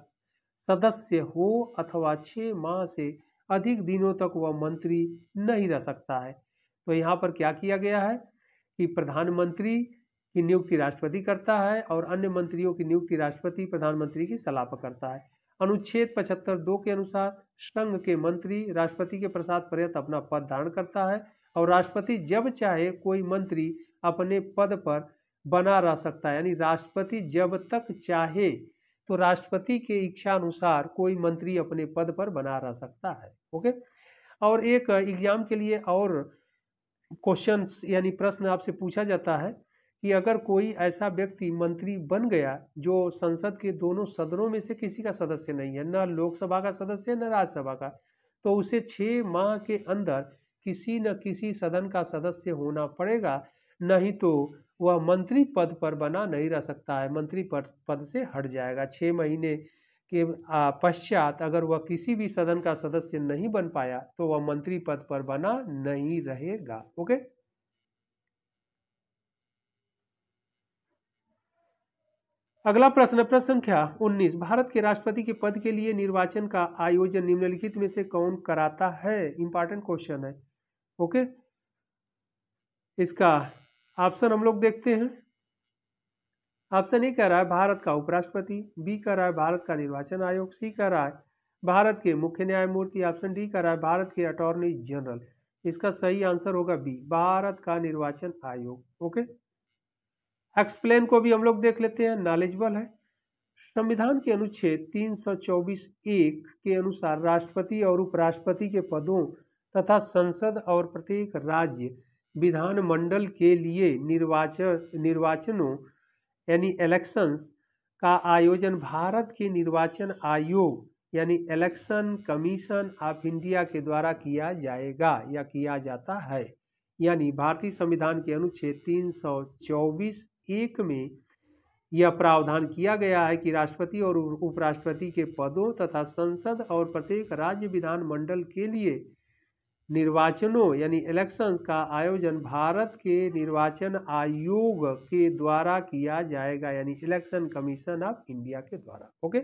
सदस्य हो अथवा 6 माह से अधिक दिनों तक वह मंत्री नहीं रह सकता है। तो यहाँ पर क्या किया गया है कि प्रधानमंत्री की नियुक्ति राष्ट्रपति करता है और अन्य मंत्रियों की नियुक्ति राष्ट्रपति प्रधानमंत्री की सलाह पर करता है। अनुच्छेद 75(2) के अनुसार संघ के मंत्री राष्ट्रपति के प्रसाद पर्यंत अपना पद धारण करता है और राष्ट्रपति जब चाहे कोई मंत्री अपने पद पर बना रह सकता है। यानी राष्ट्रपति जब तक चाहे तो राष्ट्रपति के इच्छा अनुसार कोई मंत्री अपने पद पर बना रह सकता है। ओके, और एक एग्जाम के लिए और क्वेश्चन यानी प्रश्न आपसे पूछा जाता है कि अगर कोई ऐसा व्यक्ति मंत्री बन गया जो संसद के दोनों सदनों में से किसी का सदस्य नहीं है, न लोकसभा का सदस्य न राज्यसभा का, तो उसे 6 माह के अंदर किसी न किसी सदन का सदस्य होना पड़ेगा, नहीं तो वह मंत्री पद पर बना नहीं रह सकता है, मंत्री पद से हट जाएगा। 6 महीने के पश्चात अगर वह किसी भी सदन का सदस्य नहीं बन पाया तो वह मंत्री पद पर बना नहीं रहेगा। ओके, अगला प्रश्न, प्रश्न संख्या 19, भारत के राष्ट्रपति के पद के लिए निर्वाचन का आयोजन निम्नलिखित में से कौन कराता है? इंपॉर्टेंट क्वेश्चन है। ओके, इसका ऑप्शन हम लोग देखते हैं। ऑप्शन ए कह रहा है भारत का उपराष्ट्रपति, बी कह रहा है भारत का निर्वाचन आयोग, सी कह रहा है भारत के मुख्य न्यायमूर्ति। ऑप्शन डी कह रहा है भारत के अटॉर्नी जनरल। इसका सही आंसर होगा बी, भारत का निर्वाचन आयोग। ओके, एक्सप्लेन को भी हम लोग देख लेते हैं, नॉलेजेबल है। संविधान के अनुच्छेद 324(1) के अनुसार राष्ट्रपति और उपराष्ट्रपति के पदों तथा संसद और प्रत्येक राज्य विधानमंडल के लिए निर्वाचनों यानी इलेक्शंस का आयोजन भारत के निर्वाचन आयोग यानी इलेक्शन कमीशन ऑफ इंडिया के द्वारा किया जाएगा या किया जाता है। यानी भारतीय संविधान के अनुच्छेद 324(1) में यह प्रावधान किया गया है कि राष्ट्रपति और उपराष्ट्रपति के पदों तथा संसद और प्रत्येक राज्य विधानमंडल के लिए निर्वाचनों यानी इलेक्शंस का आयोजन भारत के निर्वाचन आयोग के द्वारा किया जाएगा यानी इलेक्शन कमीशन ऑफ इंडिया के द्वारा। ओके,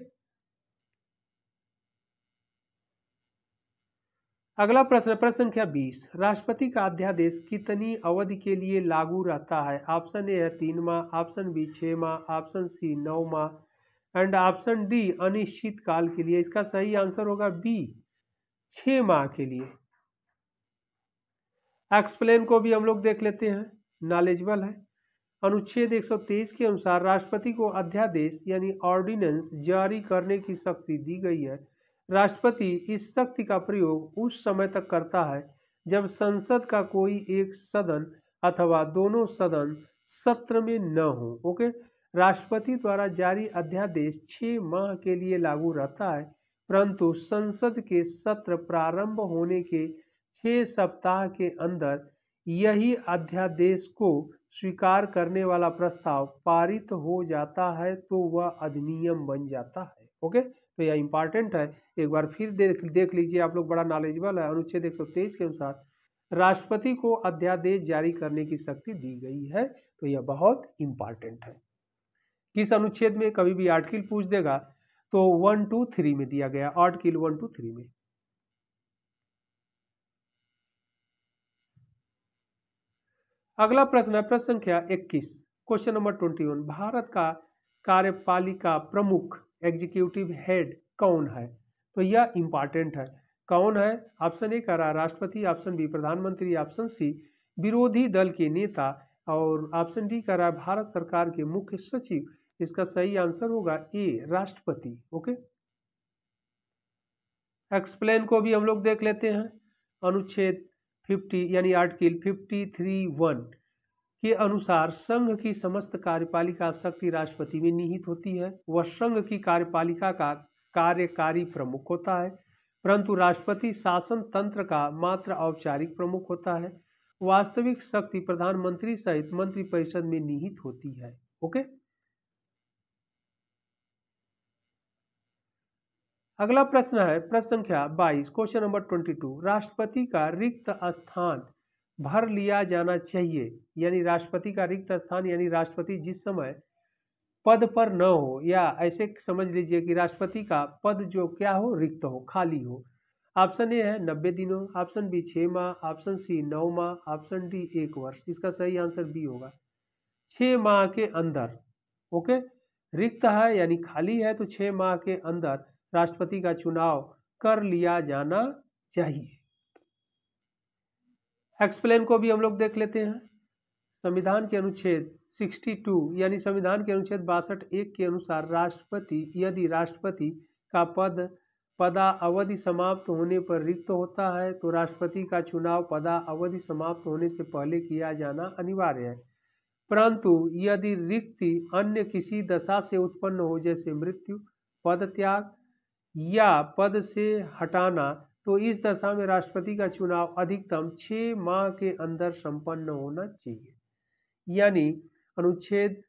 अगला प्रश्न, प्रश्न संख्या 20, राष्ट्रपति का अध्यादेश कितनी अवधि के लिए लागू रहता है? ऑप्शन ए है 3 माह, ऑप्शन बी 6 माह, ऑप्शन सी 9 माह एंड ऑप्शन डी अनिश्चित काल के लिए। इसका सही आंसर होगा बी, 6 माह के लिए। एक्सप्लेन को भी हम लोग देख लेते हैं, नॉलेजेबल है। अनुच्छेद 123 के अनुसार राष्ट्रपति को अध्यादेश यानी ऑर्डिनेंस जारी करने की शक्ति दी गई है। राष्ट्रपति इस शक्ति का प्रयोग उस समय तक करता है जब संसद का कोई एक सदन अथवा दोनों सदन सत्र में न हो। ओके, राष्ट्रपति द्वारा जारी अध्यादेश 6 माह के लिए लागू रहता है, परंतु संसद के सत्र प्रारंभ होने के 6 सप्ताह के अंदर यही अध्यादेश को स्वीकार करने वाला प्रस्ताव पारित हो जाता है तो वह अधिनियम बन जाता है। ओके, तो यह इंपॉर्टेंट है, एक बार फिर देख लीजिए आप लोग, बड़ा नॉलेजेबल है। अनुच्छेद 123 के अनुसार राष्ट्रपति को अध्यादेश जारी करने की शक्ति दी गई है, तो यह बहुत इंपॉर्टेंट है। किस अनुच्छेद में कभी भी आर्टिकल पूछ देगा तो 1, 2, 3 में दिया गया, आर्टिकल 1, 2, 3 में। अगला प्रश्न है प्रश्न संख्या 21, क्वेश्चन नंबर 21, भारत का कार्यपालिका प्रमुख एग्जीक्यूटिव हेड कौन है? तो यह इंपॉर्टेंट है, कौन है? ऑप्शन ए कह रहा है राष्ट्रपति, ऑप्शन बी प्रधानमंत्री, ऑप्शन सी विरोधी दल के नेता और ऑप्शन डी कह रहा है भारत सरकार के मुख्य सचिव। इसका सही आंसर होगा ए, राष्ट्रपति। ओके, एक्सप्लेन को भी हम लोग देख लेते हैं। अनुच्छेद 50 यानी आर्टिकल 53(1) के अनुसार संघ की समस्त कार्यपालिका शक्ति राष्ट्रपति में निहित होती है। वह संघ की कार्यपालिका का कार्यकारी प्रमुख होता है, परंतु राष्ट्रपति शासन तंत्र का मात्र औपचारिक प्रमुख होता है। वास्तविक शक्ति प्रधानमंत्री सहित मंत्रिपरिषद में निहित होती है। ओके, अगला प्रश्न है प्रश्न संख्या 22, क्वेश्चन नंबर 22, राष्ट्रपति का रिक्त स्थान भर लिया जाना चाहिए। यानी राष्ट्रपति का रिक्त स्थान यानी राष्ट्रपति जिस समय पद पर न हो, या ऐसे समझ लीजिए कि राष्ट्रपति का पद जो क्या हो, रिक्त हो, खाली हो। ऑप्शन ए है 90 दिनों, ऑप्शन बी 6 माह, ऑप्शन सी 9 माह, ऑप्शन डी 1 वर्ष। इसका सही आंसर बी होगा, 6 माह के अंदर। ओके, रिक्त है यानी खाली है, तो 6 माह के अंदर राष्ट्रपति का चुनाव कर लिया जाना चाहिए। एक्सप्लेन को भी हम लोग देख लेते हैं। संविधान के अनुच्छेद 62 यानी संविधान के अनुच्छेद 62(1) के अनुसार राष्ट्रपति यदि राष्ट्रपति का पदा अवधि समाप्त होने पर रिक्त होता है तो राष्ट्रपति का चुनाव पदा अवधि समाप्त होने से पहले किया जाना अनिवार्य है। परंतु यदि रिक्ति अन्य किसी दशा से उत्पन्न हो, जैसे मृत्यु, पद त्याग या पद से हटाना, तो इस दशा में राष्ट्रपति का चुनाव अधिकतम 6 माह के अंदर संपन्न होना चाहिए। यानी अनुच्छेद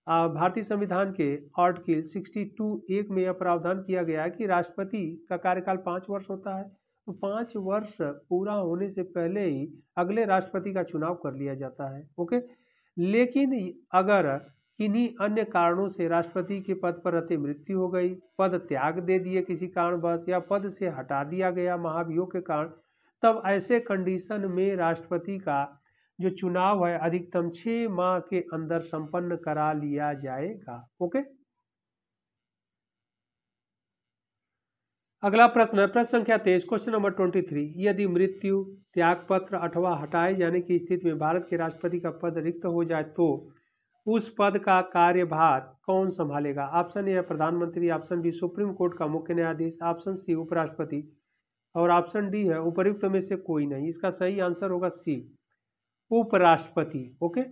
भारतीय संविधान के आर्टिकल 62(1) में यह प्रावधान किया गया है कि राष्ट्रपति का कार्यकाल 5 वर्ष होता है, तो 5 वर्ष पूरा होने से पहले ही अगले राष्ट्रपति का चुनाव कर लिया जाता है। ओके, लेकिन अगर किन्हीं अन्य कारणों से राष्ट्रपति के पद पर रहते मृत्यु हो गई, पद त्याग दे दिए किसी कारणवश, या पद से हटा दिया गया महाभियोग के कारण, तब ऐसे कंडीशन में राष्ट्रपति का जो चुनाव है अधिकतम 6 माह के अंदर संपन्न करा लिया जाएगा। ओके, अगला प्रश्न है प्रश्न संख्या 23 क्वेश्चन नंबर 23। यदि मृत्यु, त्यागपत्र अथवा हटाए जाने की स्थिति में भारत के राष्ट्रपति का पद रिक्त हो जाए तो उस पद का कार्यभार कौन संभालेगा? ऑप्शन ए है प्रधानमंत्री, ऑप्शन बी सुप्रीम कोर्ट का मुख्य न्यायाधीश, ऑप्शन सी उपराष्ट्रपति और ऑप्शन डी है उपर्युक्त में से कोई नहीं। इसका सही आंसर होगा सी, उपराष्ट्रपति। ओके,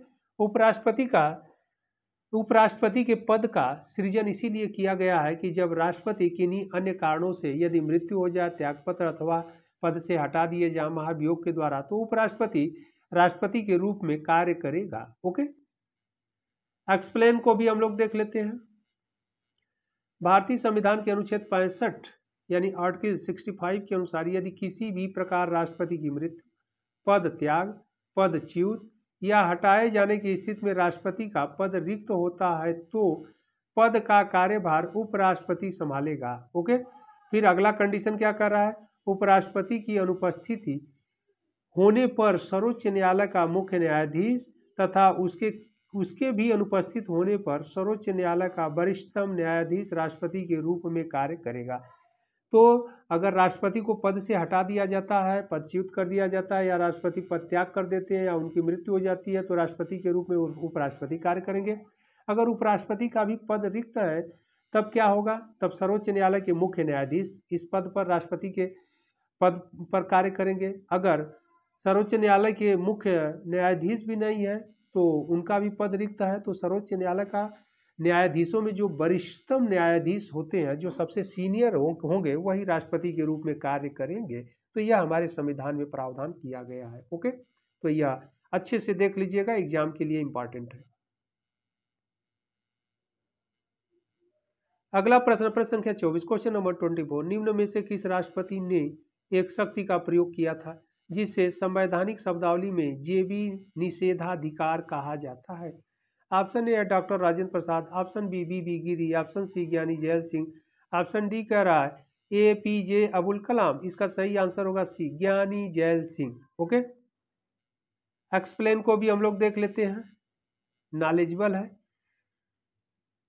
उपराष्ट्रपति के पद का सृजन इसीलिए किया गया है कि जब राष्ट्रपति किन्हीं अन्य कारणों से यदि मृत्यु हो जाए, त्यागपत्र अथवा पद से हटा दिए जाए महाभियोग के द्वारा, तो उपराष्ट्रपति राष्ट्रपति के रूप में कार्य करेगा। ओके, एक्सप्लेन को भी हम लोग देख लेते हैं। भारतीय संविधान के अनुच्छेद 65 यानी आर्टिकल 65 के अनुसार यदि किसी भी प्रकार राष्ट्रपति की मृत्यु, पद त्याग, पदच्युत या हटाए जाने की स्थिति में राष्ट्रपति का पद रिक्त होता है तो पद का कार्यभार उपराष्ट्रपति संभालेगा। ओके, फिर अगला कंडीशन क्या कर रहा है? उपराष्ट्रपति की अनुपस्थिति होने पर सर्वोच्च न्यायालय का मुख्य न्यायाधीश तथा उसके भी अनुपस्थित होने पर सर्वोच्च न्यायालय का वरिष्ठतम न्यायाधीश राष्ट्रपति के रूप में कार्य करेगा। तो अगर राष्ट्रपति को पद से हटा दिया जाता है, पदच्युत कर दिया जाता है या राष्ट्रपति पद त्याग कर देते हैं या उनकी मृत्यु हो जाती है तो राष्ट्रपति के रूप में उपराष्ट्रपति कार्य करेंगे। अगर उपराष्ट्रपति का भी पद रिक्त है तब क्या होगा? तब सर्वोच्च न्यायालय के मुख्य न्यायाधीश इस पद पर राष्ट्रपति के पद पर कार्य करेंगे। अगर सर्वोच्च न्यायालय के मुख्य न्यायाधीश भी नहीं है तो उनका भी पद रिक्त है तो सर्वोच्च न्यायालय का न्यायाधीशों में जो वरिष्ठतम न्यायाधीश होते हैं, जो सबसे सीनियर होंगे, वही राष्ट्रपति के रूप में कार्य करेंगे। तो यह हमारे संविधान में प्रावधान किया गया है। ओके, तो यह अच्छे से देख लीजिएगा, एग्जाम के लिए इंपॉर्टेंट है। अगला प्रश्न संख्या 24 क्वेश्चन नंबर 24। निम्न में से किस राष्ट्रपति ने एक शक्ति का प्रयोग किया था जिसे संवैधानिक शब्दावली में जेबी निषेधाधिकार कहा जाता है? ऑप्शन ए है doctor Rajendra Prasad, option B B गिरी, ऑप्शन सी ज्ञानी जैल सिंह, ऑप्शन डी कह रहा है APJ अबुल कलाम। इसका सही आंसर होगा सी, ज्ञानी जैल सिंह। ओके, एक्सप्लेन को भी हम लोग देख लेते हैं, नॉलेजेबल है।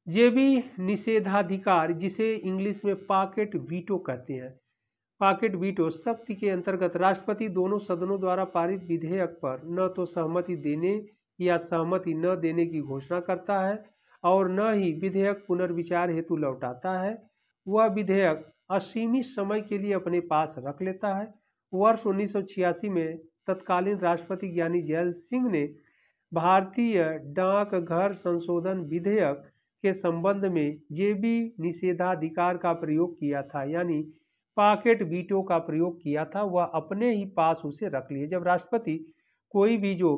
जेबी निषेधाधिकार, जिसे इंग्लिश में पॉकेट वीटो कहते हैं, पॉकेट वीटो शक्ति के अंतर्गत राष्ट्रपति दोनों सदनों द्वारा पारित विधेयक पर न तो सहमति देने या सहमति न देने की घोषणा करता है और न ही विधेयक पुनर्विचार हेतु लौटाता है। वह विधेयक असीमित समय के लिए अपने पास रख लेता है। वर्ष 1986 में तत्कालीन राष्ट्रपति ज्ञानी जैल सिंह ने भारतीय डाकघर संशोधन विधेयक के संबंध में जेबी निषेधाधिकार का प्रयोग किया था, यानी पॉकेट वीटो का प्रयोग किया था। वह अपने ही पास उसे रख लिए। जब राष्ट्रपति कोई भी जो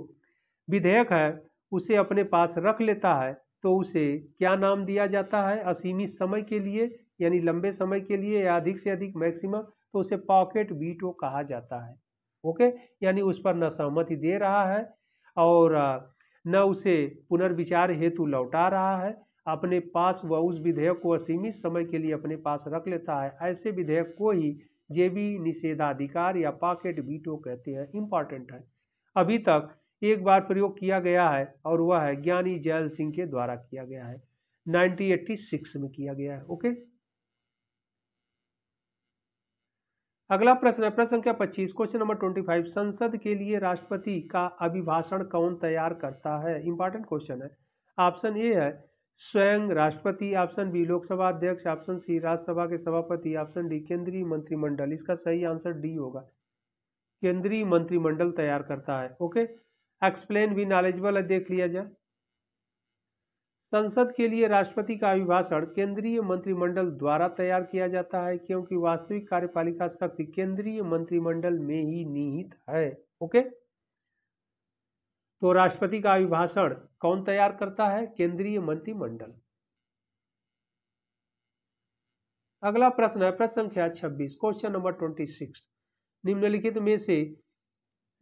विधेयक है उसे अपने पास रख लेता है तो उसे क्या नाम दिया जाता है? असीमित समय के लिए, यानी लंबे समय के लिए या अधिक से अधिक मैक्सिमम, तो उसे पॉकेट वीटो कहा जाता है। ओके, यानी उस पर न सहमति दे रहा है और न उसे पुनर्विचार हेतु लौटा रहा है, अपने पास वह उस विधेयक को असीमित समय के लिए अपने पास रख लेता है। ऐसे विधेयक को ही जेबी निषेधाधिकार या पॉकेट वीटो कहते हैं। इंपॉर्टेंट है, अभी तक एक बार प्रयोग किया गया है और वह है ज्ञानी जैल सिंह के द्वारा किया गया है, 1986 में किया गया है। ओके, अगला प्रश्न है प्रश्न संख्या 25 क्वेश्चन नंबर 25। संसद के लिए राष्ट्रपति का अभिभाषण कौन तैयार करता है? इंपॉर्टेंट क्वेश्चन है। ऑप्शन ए है स्वयं राष्ट्रपति, ऑप्शन बी लोकसभा अध्यक्ष, ऑप्शन सी राज्यसभा के सभापति, ऑप्शन डी केंद्रीय मंत्रिमंडल। इसका सही आंसर डी होगा, केंद्रीय मंत्रिमंडल तैयार करता है। ओके, एक्सप्लेन भी नॉलेजेबल है, देख लिया जाए। संसद के लिए राष्ट्रपति का अभिभाषण केंद्रीय मंत्रिमंडल द्वारा तैयार किया जाता है क्योंकि वास्तविक कार्यपालिका शक्ति केंद्रीय मंत्रिमंडल में ही निहित है। ओके, तो राष्ट्रपति का अभिभाषण कौन तैयार करता है? केंद्रीय मंत्रिमंडल। अगला प्रश्न है प्रश्न संख्या 26 क्वेश्चन नंबर 26।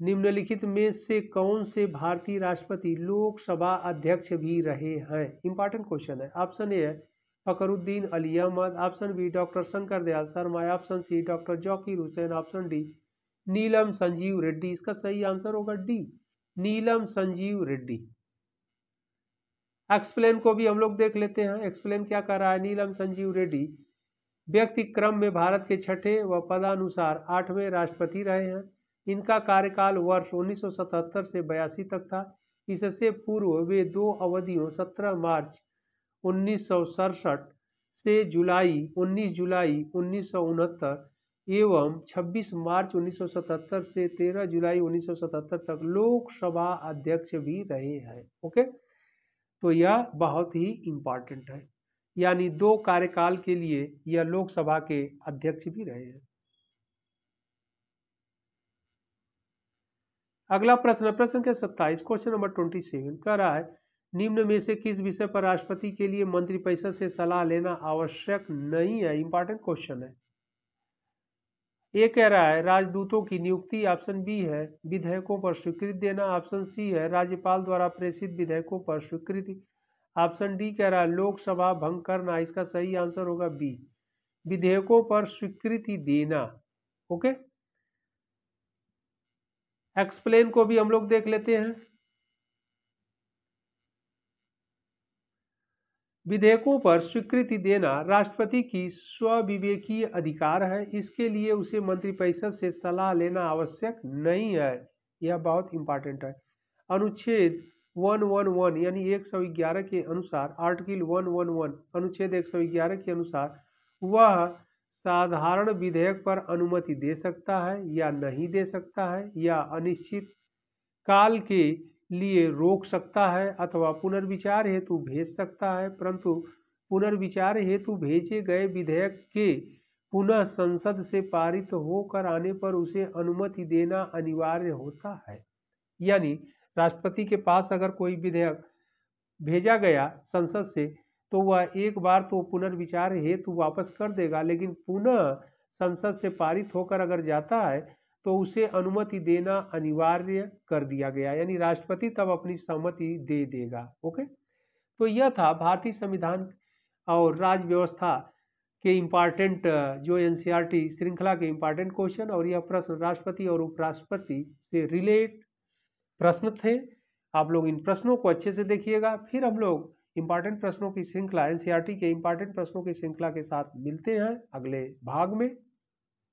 निम्नलिखित में से कौन से भारतीय राष्ट्रपति लोकसभा अध्यक्ष भी रहे हैं? इंपॉर्टेंट क्वेश्चन है। ऑप्शन ए है Fakhruddin Ali Ahmed, option B doctor Shankar Dayal Sharma, option C doctor Zakir Hussain, option D Neelam Sanjiva Reddy. इसका सही आंसर होगा डी, नीलम संजीव रेड्डी। एक्सप्लेन को भी हम लोग देख लेते हैं। एक्सप्लेन क्या कर रहा है? नीलम संजीव रेड्डी व्यक्ति क्रम में भारत के छठे व पदानुसार 8वें राष्ट्रपति रहे हैं। इनका कार्यकाल वर्ष 1977 से 82 तक था। इससे पूर्व वे 2 अवधियों 17 मार्च 1967 से 19 जुलाई 1969 एवं 26 मार्च 1977 से 13 जुलाई 1977 तक लोकसभा अध्यक्ष भी रहे हैं। ओके, तो यह बहुत ही इम्पॉर्टेंट है, यानी 2 कार्यकाल के लिए यह लोकसभा के अध्यक्ष भी रहे हैं। अगला प्रश्न संख्या 27, क्वेश्चन नंबर 27 कह रहा है निम्न में से किस विषय पर राष्ट्रपति के लिए मंत्रिपरिषद से सलाह लेना आवश्यक नहीं है। इंपॉर्टेंट क्वेश्चन है। ये कह रहा है राजदूतों की नियुक्ति, ऑप्शन बी है विधेयकों पर स्वीकृति देना, ऑप्शन सी है राज्यपाल द्वारा प्रेषित विधेयकों पर स्वीकृति, ऑप्शन डी कह रहा है लोकसभा भंग करना। इसका सही आंसर होगा बी, विधेयकों पर स्वीकृति देना। ओके, एक्सप्लेन को भी हम लोग देख लेते हैं। विधेयकों पर स्वीकृति देना राष्ट्रपति की स्वविवेकीय अधिकार है। इसके लिए उसे मंत्रिपरिषद से सलाह लेना आवश्यक नहीं है। यह बहुत इंपॉर्टेंट है। अनुच्छेद 111 यानी 111 के अनुसार, आर्टिकल 111 अनुच्छेद 111 के अनुसार वह साधारण विधेयक पर अनुमति दे सकता है या नहीं दे सकता है, या अनिश्चित काल के लिए रोक सकता है अथवा पुनर्विचार हेतु भेज सकता है। परंतु पुनर्विचार हेतु भेजे गए विधेयक के पुनः संसद से पारित होकर आने पर उसे अनुमति देना अनिवार्य होता है। यानी राष्ट्रपति के पास अगर कोई विधेयक भेजा गया संसद से तो वह एक बार तो पुनर्विचार हेतु वापस कर देगा, लेकिन पुनः संसद से पारित होकर अगर जाता है तो उसे अनुमति देना अनिवार्य कर दिया गया, यानी राष्ट्रपति तब अपनी सहमति दे देगा। ओके, तो यह था भारतीय संविधान और राज्य व्यवस्था के इम्पॉर्टेंट जो एनसीईआरटी श्रृंखला के इम्पॉर्टेंट क्वेश्चन, और यह प्रश्न राष्ट्रपति और उपराष्ट्रपति से रिलेट प्रश्न थे। आप लोग इन प्रश्नों को अच्छे से देखिएगा। फिर हम लोग इम्पॉर्टेंट प्रश्नों की श्रृंखला, एनसीईआरटी के इम्पॉर्टेंट प्रश्नों की श्रृंखला के साथ मिलते हैं अगले भाग में।